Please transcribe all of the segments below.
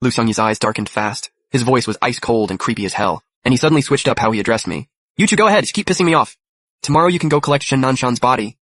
Lu Xiangyi's eyes darkened fast. His voice was ice cold and creepy as hell, and he suddenly switched up how he addressed me. You two go ahead, just keep pissing me off. Tomorrow you can go collect Shen Nanshan's body.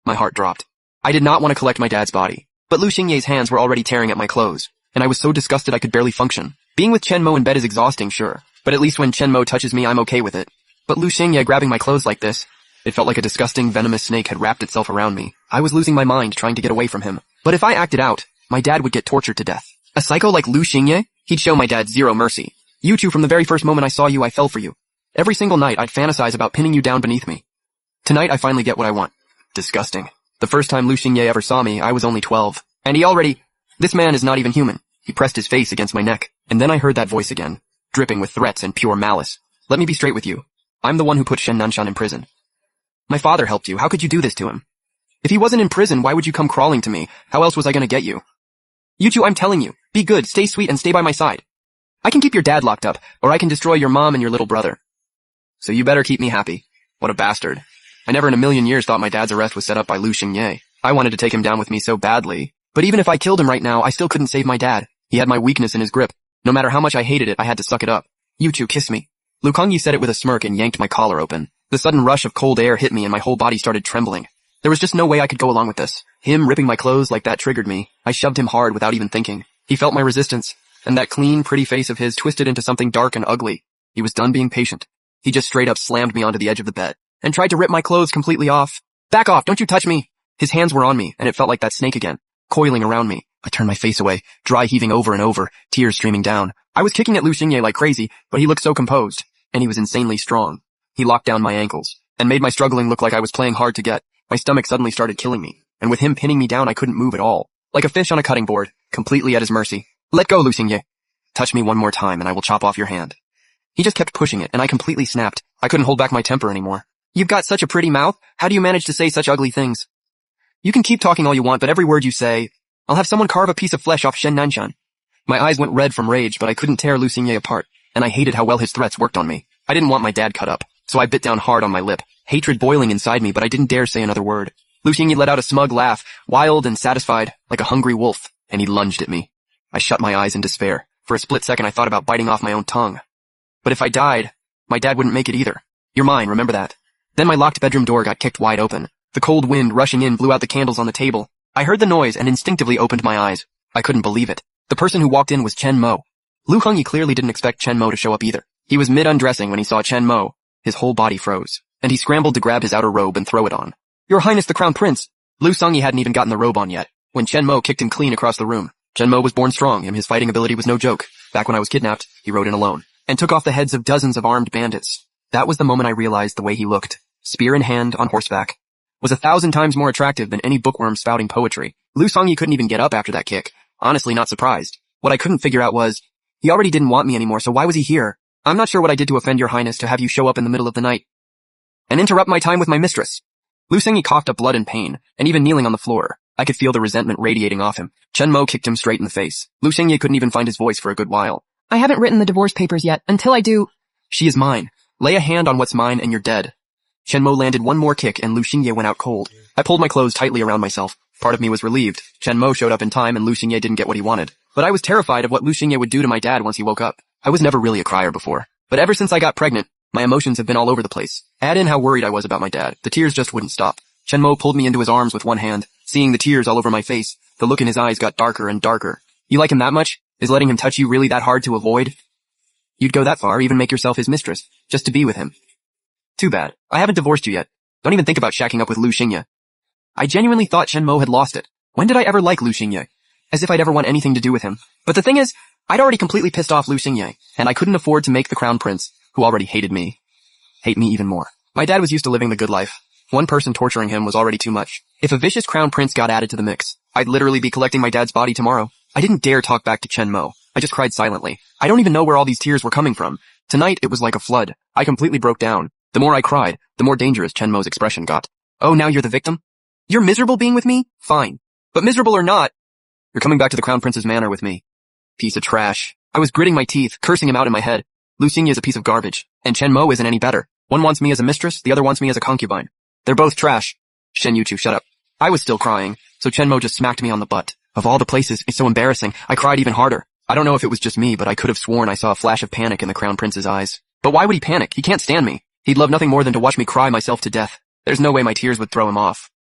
My heart dropped. I did not want to collect my dad's body, but Lu Xingye's hands were already tearing at my clothes, and I was so disgusted I could barely function. Being with Chen Mo in bed is exhausting, sure, but at least when Chen Mo touches me I'm okay with it. But Lu Xingye grabbing my clothes like this, it felt like a disgusting venomous snake had wrapped itself around me. I was losing my mind trying to get away from him. But if I acted out, my dad would get tortured to death. A psycho like Lu Xingye? He'd show my dad zero mercy. You two, from the very first moment I saw you, I fell for you. Every single night I'd fantasize about pinning you down beneath me. Tonight I finally get what I want. Disgusting. The first time Lu Xingye ever saw me, I was only 12. And this man is not even human. He pressed his face against my neck. And then I heard that voice again, dripping with threats and pure malice. Let me be straight with you. I'm the one who put Shen Nanshan in prison. My father helped you. How could you do this to him? If he wasn't in prison, why would you come crawling to me? How else was I gonna get you? You two, I'm telling you, be good, stay sweet, and stay by my side. I can keep your dad locked up, or I can destroy your mom and your little brother. So you better keep me happy. What a bastard. I never in a million years thought my dad's arrest was set up by Lu Xingye. I wanted to take him down with me so badly. But even if I killed him right now, I still couldn't save my dad. He had my weakness in his grip. No matter how much I hated it, I had to suck it up. You two, kiss me. Lu Kangyi said it with a smirk and yanked my collar open. The sudden rush of cold air hit me and my whole body started trembling. There was just no way I could go along with this. Him ripping my clothes like that triggered me. I shoved him hard without even thinking. He felt my resistance, and that clean, pretty face of his twisted into something dark and ugly. He was done being patient. He just straight up slammed me onto the edge of the bed and tried to rip my clothes completely off. Back off, don't you touch me. His hands were on me, and it felt like that snake again, coiling around me. I turned my face away, dry heaving over and over, tears streaming down. I was kicking at Lu Xingye like crazy, but he looked so composed, and he was insanely strong. He locked down my ankles, and made my struggling look like I was playing hard to get. My stomach suddenly started killing me, and with him pinning me down I couldn't move at all. Like a fish on a cutting board, completely at his mercy. Let go, Lu Xingye. Touch me one more time and I will chop off your hand. He just kept pushing it, and I completely snapped. I couldn't hold back my temper anymore. You've got such a pretty mouth. How do you manage to say such ugly things? You can keep talking all you want, but every word you say, I'll have someone carve a piece of flesh off Shen Nanshan. My eyes went red from rage, but I couldn't tear Lu Xingye apart, and I hated how well his threats worked on me. I didn't want my dad cut up, so I bit down hard on my lip, hatred boiling inside me, but I didn't dare say another word. Lu Xingye let out a smug laugh, wild and satisfied, like a hungry wolf, and he lunged at me. I shut my eyes in despair. For a split second I thought about biting off my own tongue. But if I died, my dad wouldn't make it either. You're mine, remember that. Then my locked bedroom door got kicked wide open. The cold wind rushing in blew out the candles on the table. I heard the noise and instinctively opened my eyes. I couldn't believe it. The person who walked in was Chen Mo. Lu Hongyi clearly didn't expect Chen Mo to show up either. He was mid-undressing when he saw Chen Mo. His whole body froze, and he scrambled to grab his outer robe and throw it on. Your Highness the Crown Prince! Lu Songyi hadn't even gotten the robe on yet, when Chen Mo kicked him clean across the room. Chen Mo was born strong, and his fighting ability was no joke. Back when I was kidnapped, he rode in alone, and took off the heads of dozens of armed bandits. That was the moment I realized the way he looked, spear in hand on horseback, was 1,000 times more attractive than any bookworm spouting poetry. Lu Songyi couldn't even get up after that kick. Honestly, not surprised. What I couldn't figure out was, he already didn't want me anymore, so why was he here? I'm not sure what I did to offend your highness to have you show up in the middle of the night and interrupt my time with my mistress. Lu Songyi coughed up blood and pain, and even kneeling on the floor, I could feel the resentment radiating off him. Chen Mo kicked him straight in the face. Lu Xingye couldn't even find his voice for a good while. I haven't written the divorce papers yet. Until I do... She is mine. Lay a hand on what's mine and you're dead. Chen Mo landed one more kick and Lu Xingye went out cold. I pulled my clothes tightly around myself. Part of me was relieved. Chen Mo showed up in time and Lu Xingye didn't get what he wanted. But I was terrified of what Lu Xingye would do to my dad once he woke up. I was never really a crier before. But ever since I got pregnant, my emotions have been all over the place. Add in how worried I was about my dad. The tears just wouldn't stop. Chen Mo pulled me into his arms with one hand. Seeing the tears all over my face, the look in his eyes got darker and darker. You like him that much? Is letting him touch you really that hard to avoid? You'd go that far, even make yourself his mistress, just to be with him. Too bad. I haven't divorced you yet. Don't even think about shacking up with Lu Xingye. I genuinely thought Chen Mo had lost it. When did I ever like Lu Xingye? As if I'd ever want anything to do with him. But the thing is, I'd already completely pissed off Lu Xingye, and I couldn't afford to make the crown prince, who already hated me, hate me even more. My dad was used to living the good life. One person torturing him was already too much. If a vicious crown prince got added to the mix, I'd literally be collecting my dad's body tomorrow. I didn't dare talk back to Chen Mo. I just cried silently. I don't even know where all these tears were coming from. Tonight, it was like a flood. I completely broke down. The more I cried, the more dangerous Chen Mo's expression got. Oh, now you're the victim? You're miserable being with me? Fine. But miserable or not, you're coming back to the crown prince's manor with me. Piece of trash. I was gritting my teeth, cursing him out in my head. Lu Xingye is a piece of garbage, and Chen Mo isn't any better. One wants me as a mistress, the other wants me as a concubine. They're both trash. Shen Yuchu, shut up. I was still crying, so Chen Mo just smacked me on the butt. Of all the places, it's so embarrassing. I cried even harder. I don't know if it was just me, but I could have sworn I saw a flash of panic in the Crown Prince's eyes. But why would he panic? He can't stand me. He'd love nothing more than to watch me cry myself to death. There's no way my tears would throw him off.